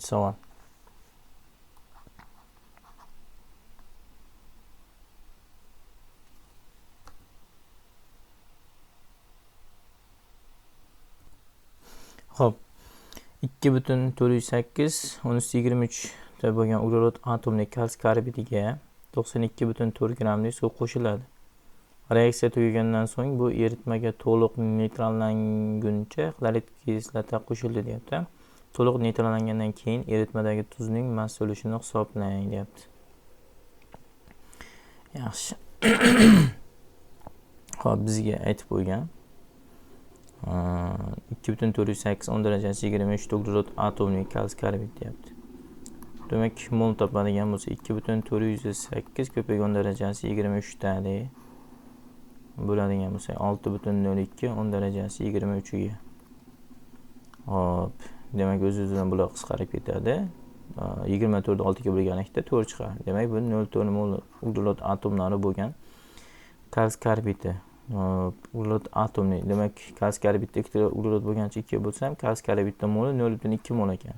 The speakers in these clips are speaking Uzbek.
savol. Xo'p, 2,408 1323 da bo'lgan uglerod atomli kalsiy karbidga 92,4 grammlik suv qo'shiladi. Reaksiya tugagandan so'ng bu eritmaga to'liq neytrallanguncha xlorid kislota qo'shildi deyapti. To'liq neytrallangandan keyin eritmadagi tuzning mass ulushini hisoblang deyapti. Yaxshi. Xo'p, bizga aytib qo'ygan 2,408 10 darajasi 23 uglerod atomli kalsiy karbid deyapti. Demak, mol topadigan bo'lsa 2,408 ko'paygan 10 darajasi 23 tali bo'ladigan bo'lsa 6,02 10 darajasi 23 ga. Hop, demak o'z-o'zidan bular qisqarib ketadi. 24 6 ga bo'lganlikda 4 chiqadi. Demak, bu 0,4 mol uglerod atomlari bo'lgan kalsiy karbidi. Uglerod atomli. Demak, kalsiy karbidda ikkita uglerod bo'lgancha 2 bo'lsa ham kalsiy karbidda moli 0,2 mol ekan.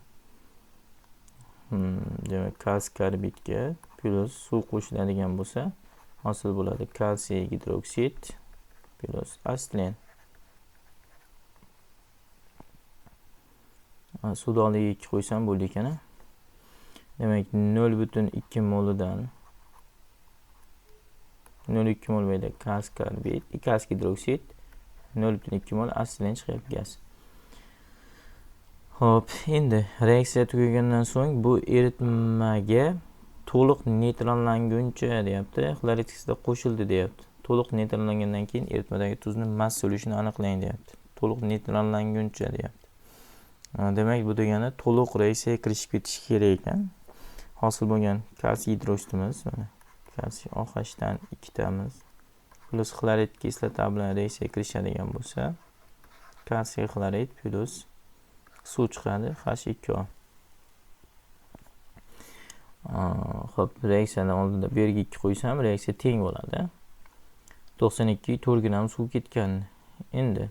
Demak, kalsiy karbidga plus suv qo'shiladigan bo'lsa, hosil bo'ladi kalsiy gidroksid plus aslen. Suvni oldiga 2 qo'ysam bo'ldi ekan. Demak, 0,2 molidan 0,2 mol bo'ladi kalsiy karbid, kalsiy gidroksid, 0,2 mol aslen chiqyapti gaz. Hop, endi reaksiya tugagandan so'ng bu eritmaga to'liq neytrallanguncha deyapti, xlorid kislota qo'shildi deyapti. To'liq neytrallangandan keyin eritmadagi tuzning mass ulushini aniqlang deyapti. To'liq neytrallanguncha deyapti. Demak, bu degani to'liq reaksiyaga kirishib ketishi kerak ekan. Hosil bo'lgan kalsiy gidroksidimiz, mana kalsiy OH dan 2 tamiz plus xlorid kislota bilan reaksiyaga kirishadigan bo'lsa, kalsiy xlorid plus suv chiqadi H2O. Xo'p, reaksiyadan oldinda bu yerga 2 qo'ysam, reaksiya teng bo'ladi. 92 4 gram suv ketgan. Endi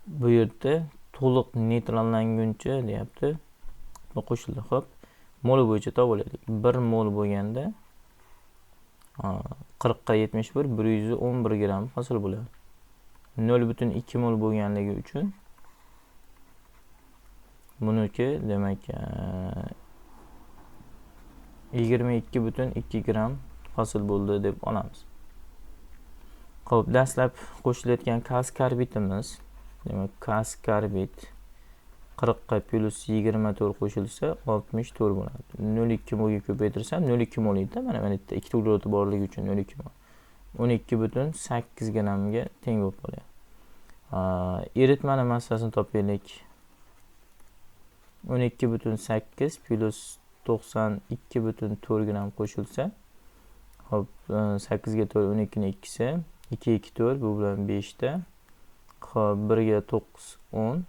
bu yerda to'liq neytrallanguncha deyapti. Bu qo'shildi. Xo'p, mol bo'yicha to'g'rilaylik. 1 mol bo'lganda 40 ga 71 111 gram hosil bo'ladi. 0,2 mol bo'lganligi uchun buniki demak 22,2 gram hosil bo'ldi deb olamiz. Xo'p, dastlab qo'shilayotgan kalsiy karbidimiz, demak kalsiy karbid 40 ga plus 24 qo'shilsa 64 bo'ladi. 0,2 molga ko'paytirsam 0,2 mol edi. Mana bu yerda 2 uglerod borligi uchun 0,2 mol. 12,8 grammga teng bo'lib qoladi. Eritmani massasini topaylik. 12,8 plus 92,4 gram qo'shilsa, hop, 8 ga 4 12 ning 2si, 2 2 4 bu bilan 5 ta. Hop, 1 ga 9 10.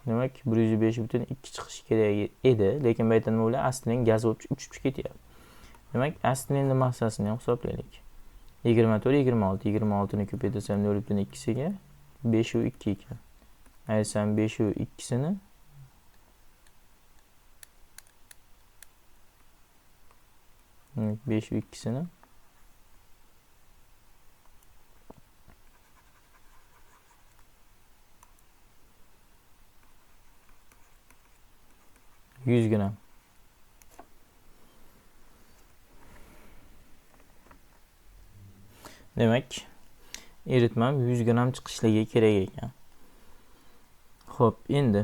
Demak, 105,2 chiqishi kerak edi, lekin bu yerda nima bo'ladi? Aslen gaz bo'lib uchib ketyapti. Demak, aslenning massasini ham hisoblaylik. 24 26 26 ni ko'paytirsam 0,2 ga 5,2 ekan. Aytsam 5,2 5,2 100 gram. Demak, eritmam 100 gram chiqishligi kerak ekan. Xo'p, endi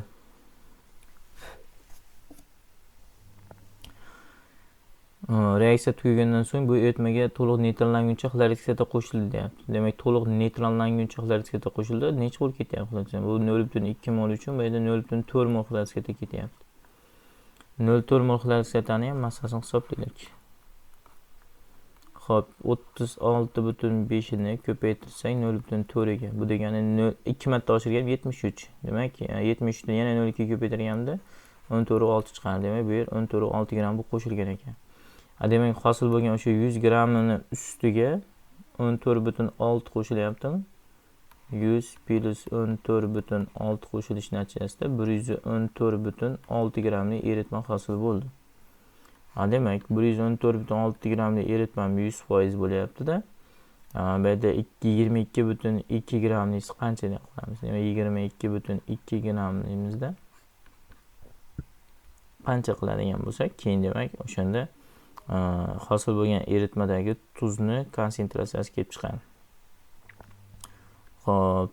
reaksiya tugagandan so'ng bu eritmaga to'liq neytrallanguncha xlorid kislota qo'shildi deyapti. Demak, to'liq neytrallanguncha xlorid kislota qo'shildi. Necha mol ketyapti? Bu 0,2 mol uchun bu yerda 0,4 mol xlorid kislota ketyapti. 0,4 mol xlorid kislotani ham massasini hisoblaylik. Xo'p, 36,5 ni ko'paytirsak 0,4 ga. Bu degani 2 marta oshirgan 73. Demak, 73 ni yana 0,2 ko'paytirganda 14,6 chiqadi. Demak, bu yer 14,6 gram bu qo'shilgan ekan. Demak, hosil bo'lgan o'sha 100 grammini ustiga 14,6 qo'shilyaptimi? 100 plus 14,6 qo'shilish natijasida 114,6 grammli eritma hosil bo'ldi. Demak, 114,6 grammli eritma 100% bo'lyapti-da. Bu yerda 22,2 grammlisi qancha deb qilamiz? Demak, 22,2 grammlimizda qancha qiladigan bo'lsak, keyin demak o'shanda hosil bo'lgan eritmadagi tuzni konsentratsiyasi kelib chiqadi. Xo'p,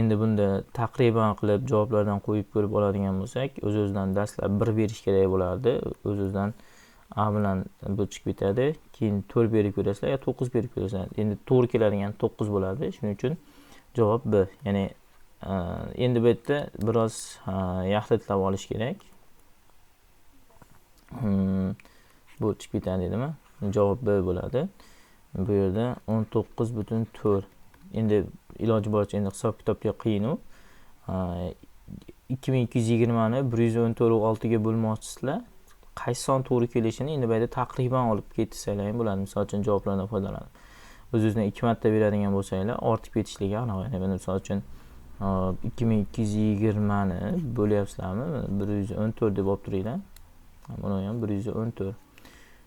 endi bunda taqriban qilib javoblardan qo'yib ko'rib oladigan bo'lsak, o'z-o'zidan dastlab 1 berish kerak bo'lardi. O'z-o'zidan A bilan bu chiqib ketadi. Keyin 4 berib ko'rasizlar yo 9 berib ko'rasizlar. Endi to'g'ri keladigan 9 bo'ladi. Shuning uchun javob B. Ya'ni endi bu yerda biroz yaxlitlab olish kerak. Bu chiqib ketadi dedimi? Javob B bo'ladi. Bu yerda 19,4. Endi iloji boricha endi hisob kitobga qiyin u. 2220 ni 114,6 ga bo'lmoqchisizlar. Qaysi son to'g'ri kelishini endi bu yerda taqriban olib ketsanglar ham bo'ladi. Misol uchun javoblardan foydalanib. O'z-o'zidan 2 marta beradigan bo'lsanglar, ortib ketishligi aniq. Ya'ni misol uchun 2220 ni bo'lyapsizlarmi? 114 deb olib turinglar. Buni ham 114.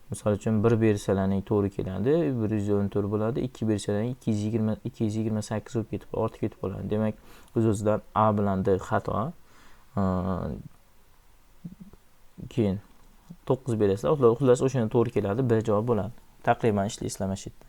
Misol uchun 1 bersalarning to'g'ri keladi, 114 bo'ladi. 2 bersalarning 228 bo'lib ketib, ortib ketib qoladi. Demak, o'z-o'zidan A bilan D xato. Keyin 9 berasizlar. Xullas o'shani to'g'ri keladi, B javob bo'ladi. Taqriban ishlaysizlar mana shu yerda.